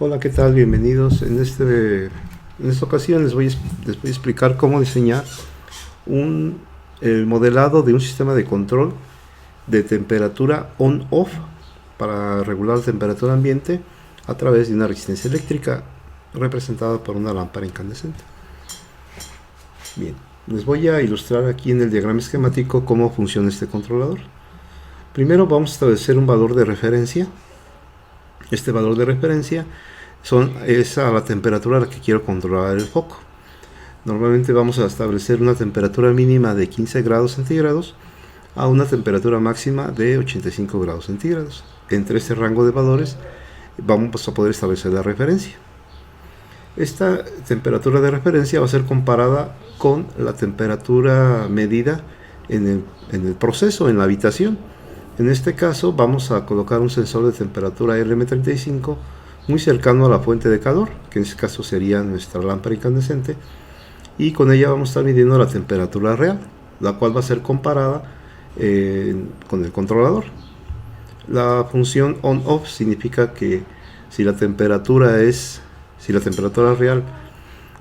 Hola, ¿qué tal? Bienvenidos. En esta ocasión les voy a explicar cómo diseñar el modelado de un sistema de control de temperatura on-off para regular la temperatura ambiente a través de una resistencia eléctrica representada por una lámpara incandescente. Bien, les voy a ilustrar aquí en el diagrama esquemático cómo funciona este controlador. Primero vamos a establecer un valor de referencia. Este valor de referencia es a la temperatura a la que quiero controlar el foco. Normalmente vamos a establecer una temperatura mínima de 15 grados centígrados a una temperatura máxima de 85 grados centígrados. Entre este rango de valores vamos a poder establecer la referencia. Esta temperatura de referencia va a ser comparada con la temperatura medida en el proceso, en la habitación. En este caso vamos a colocar un sensor de temperatura RM35 muy cercano a la fuente de calor, que en este caso sería nuestra lámpara incandescente, y con ella vamos a estar midiendo la temperatura real, la cual va a ser comparada con el controlador. La función on-off significa que si la temperatura real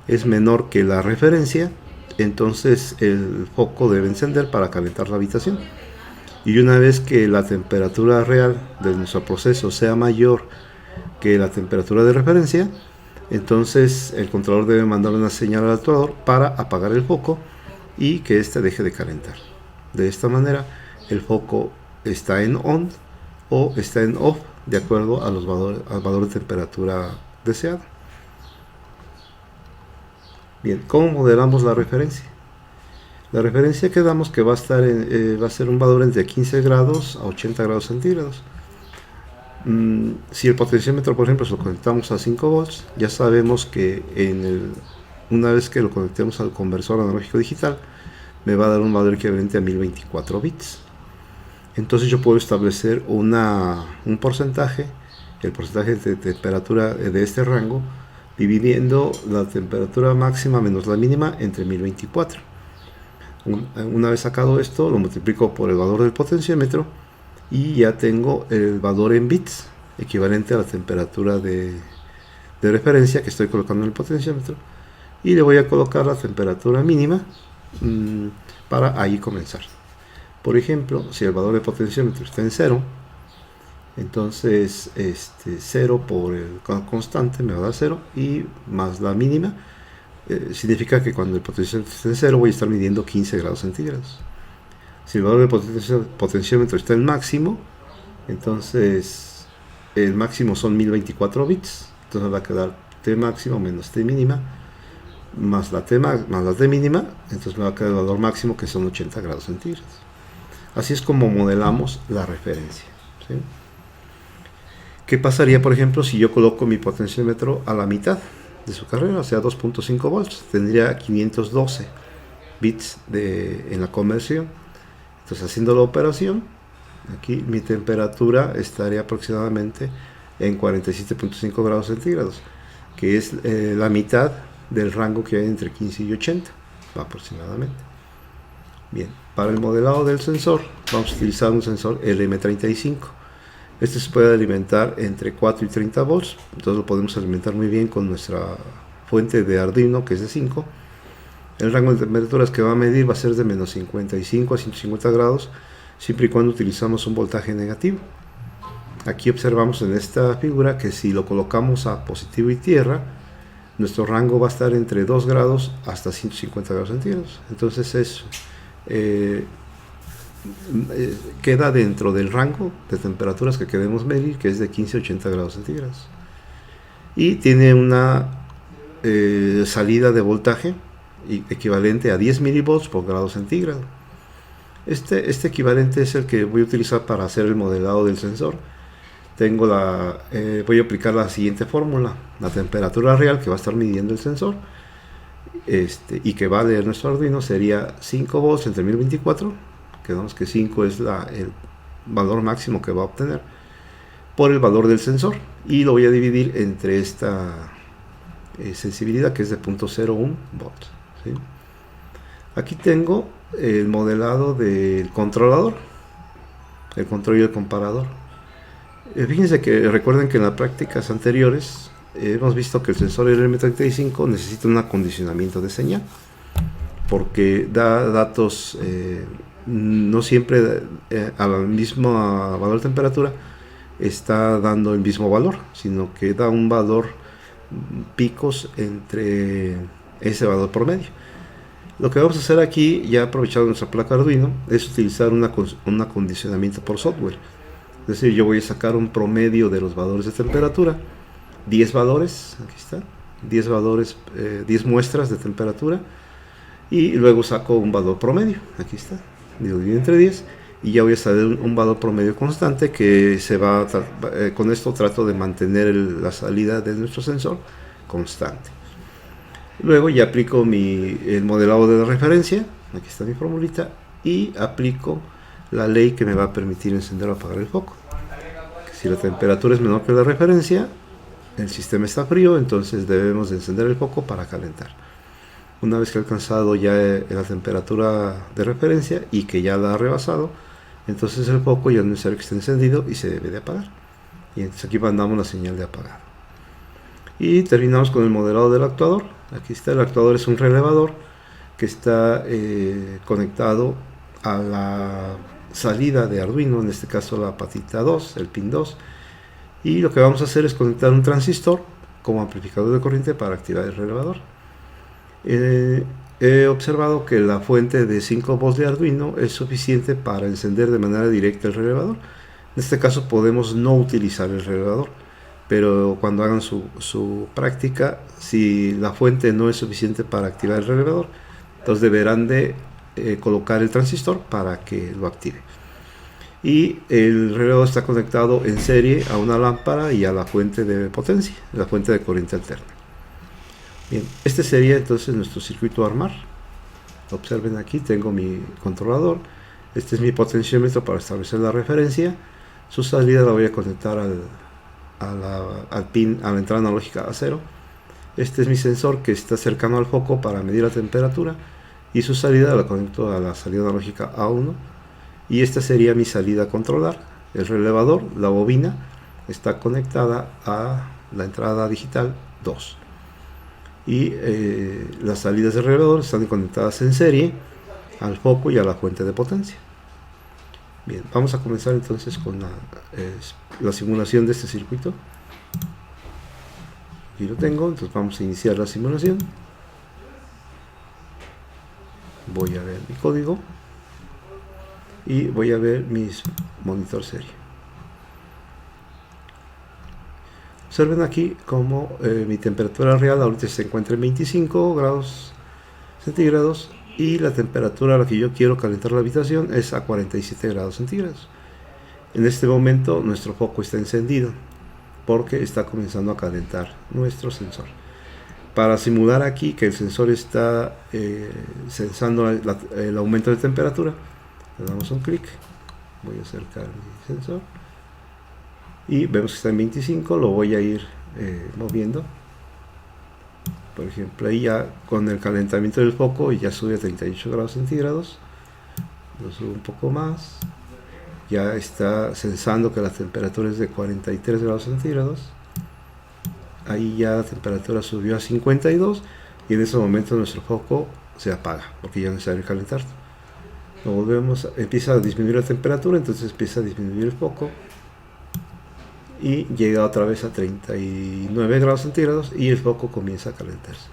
es menor que la referencia, entonces el foco debe encender para calentar la habitación. Y una vez que la temperatura real de nuestro proceso sea mayor que la temperatura de referencia, entonces el controlador debe mandar una señal al actuador para apagar el foco y que éste deje de calentar. De esta manera el foco está en on o está en off de acuerdo a al valor de temperatura deseado. Bien, ¿cómo modelamos la referencia? La referencia que damos que va a ser un valor entre 15 grados a 80 grados centígrados. Si el potenciómetro, por ejemplo, lo conectamos a 5 volts, ya sabemos que una vez que lo conectemos al conversor analógico digital, me va a dar un valor equivalente a 1024 bits. Entonces yo puedo establecer un porcentaje, el porcentaje de temperatura de este rango, dividiendo la temperatura máxima menos la mínima entre 1024. Una vez sacado esto, lo multiplico por el valor del potenciómetro y ya tengo el valor en bits equivalente a la temperatura de referencia que estoy colocando en el potenciómetro, y le voy a colocar la temperatura mínima para ahí comenzar. Por ejemplo, si el valor del potenciómetro está en 0, entonces 0 por el constante me va a dar 0 y más la mínima significa que cuando el potenciómetro está en 0 voy a estar midiendo 15 grados centígrados. Si el valor del potenciómetro está en máximo, entonces el máximo son 1024 bits, entonces va a quedar T máximo menos T mínima más la T mínima, entonces me va a quedar el valor máximo que son 80 grados centígrados. Así es como modelamos la referencia, ¿sí? ¿Qué pasaría, por ejemplo, si yo coloco mi potenciómetro a la mitad de su carrera, o sea 2.5 volts? Tendría 512 bits en la conversión. Entonces, haciendo la operación, aquí mi temperatura estaría aproximadamente en 47.5 grados centígrados, que es la mitad del rango que hay entre 15 y 80 aproximadamente. Bien, para el modelado del sensor vamos a utilizar un sensor RM35. Este se puede alimentar entre 4 y 30 volts, entonces lo podemos alimentar muy bien con nuestra fuente de Arduino, que es de 5. El rango de temperaturas que va a medir va a ser de menos 55 a 150 grados, siempre y cuando utilizamos un voltaje negativo. Aquí observamos en esta figura que si lo colocamos a positivo y tierra, nuestro rango va a estar entre 2 grados hasta 150 grados centígrados. Entonces queda dentro del rango de temperaturas que queremos medir, que es de 15 a 80 grados centígrados. Y tiene una salida de voltaje equivalente a 10 milivolts por grado centígrado. Este equivalente es el que voy a utilizar para hacer el modelado del sensor. Voy a aplicar la siguiente fórmula: la temperatura real que va a estar midiendo el sensor y que va a leer nuestro Arduino sería 5 volts entre 1024, quedamos que 5 es el valor máximo que va a obtener, por el valor del sensor, y lo voy a dividir entre esta sensibilidad, que es de 0.01 volts. ¿Sí? Aquí tengo el modelado del controlador, el control y el comparador. Fíjense que recuerden que en las prácticas anteriores hemos visto que el sensor LM35 necesita un acondicionamiento de señal, porque da datos no siempre al mismo valor de temperatura está dando el mismo valor, sino que da un valor picos entre ese valor promedio. Lo que vamos a hacer aquí, ya aprovechando nuestra placa Arduino, es utilizar un acondicionamiento por software. Es decir, yo voy a sacar un promedio de los valores de temperatura, 10 valores, aquí está, 10 valores, 10 muestras de temperatura, y luego saco un valor promedio, aquí está, dividido entre 10, y ya voy a saber un valor promedio constante que se va a con esto trato de mantener la salida de nuestro sensor constante. Luego ya aplico el modelado de referencia, aquí está mi formulita, y aplico la ley que me va a permitir encender o apagar el foco. Si la temperatura es menor que la referencia, el sistema está frío, entonces debemos de encender el foco para calentar. Una vez que ha alcanzado ya la temperatura de referencia y que ya la ha rebasado, entonces el foco ya no es necesario que esté encendido y se debe de apagar. Y entonces aquí mandamos la señal de apagado. Y terminamos con el modelado del actuador. Aquí está, el actuador es un relevador que está conectado a la salida de Arduino, en este caso la patita 2, el pin 2. Y lo que vamos a hacer es conectar un transistor como amplificador de corriente para activar el relevador. He observado que la fuente de 5 volts de Arduino es suficiente para encender de manera directa el relevador. En este caso podemos no utilizar el relevador, pero cuando hagan su práctica, si la fuente no es suficiente para activar el relevador, entonces deberán de colocar el transistor para que lo active. Y el relevador está conectado en serie a una lámpara y a la fuente de potencia, la fuente de corriente alterna. Bien, este sería entonces nuestro circuito a armar. Observen, aquí tengo mi controlador, este es mi potenciómetro para establecer la referencia. Su salida la voy a conectar a la entrada analógica A0. Este es mi sensor que está cercano al foco para medir la temperatura, y su salida la conecto a la salida analógica A1. Y esta sería mi salida a controlar. El relevador, la bobina, está conectada a la entrada digital 2. Y las salidas del relevador están conectadas en serie al foco y a la fuente de potencia. Bien, vamos a comenzar entonces con la simulación de este circuito. Aquí lo tengo, entonces vamos a iniciar la simulación. Voy a ver mi código y voy a ver mis monitor serie. Observen aquí como mi temperatura real ahorita se encuentra en 25 grados centígrados y la temperatura a la que yo quiero calentar la habitación es a 47 grados centígrados. En este momento nuestro foco está encendido porque está comenzando a calentar nuestro sensor. Para simular aquí que el sensor está sensando el aumento de temperatura, le damos un clic, voy a acercar mi sensor y vemos que está en 25, lo voy a ir moviendo. Por ejemplo, ahí ya con el calentamiento del foco ya sube a 38 grados centígrados, lo subo un poco más, ya está sensando que la temperatura es de 43 grados centígrados, ahí ya la temperatura subió a 52 y en ese momento nuestro foco se apaga porque ya no es necesario calentar. Lo volvemos, empieza a disminuir la temperatura, entonces empieza a disminuir el foco y llega otra vez a 39 grados centígrados y el foco comienza a calentarse.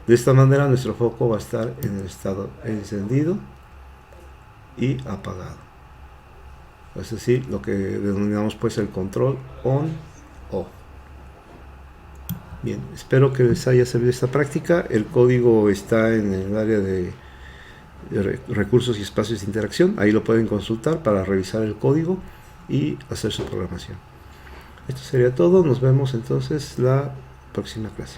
De esta manera nuestro foco va a estar en el estado encendido y apagado, es decir, lo que denominamos pues el control on-off. Bien, espero que les haya servido esta práctica. El código está en el área de recursos y espacios de interacción, ahí lo pueden consultar para revisar el código y hacer su programación. Esto sería todo, nos vemos entonces la próxima clase.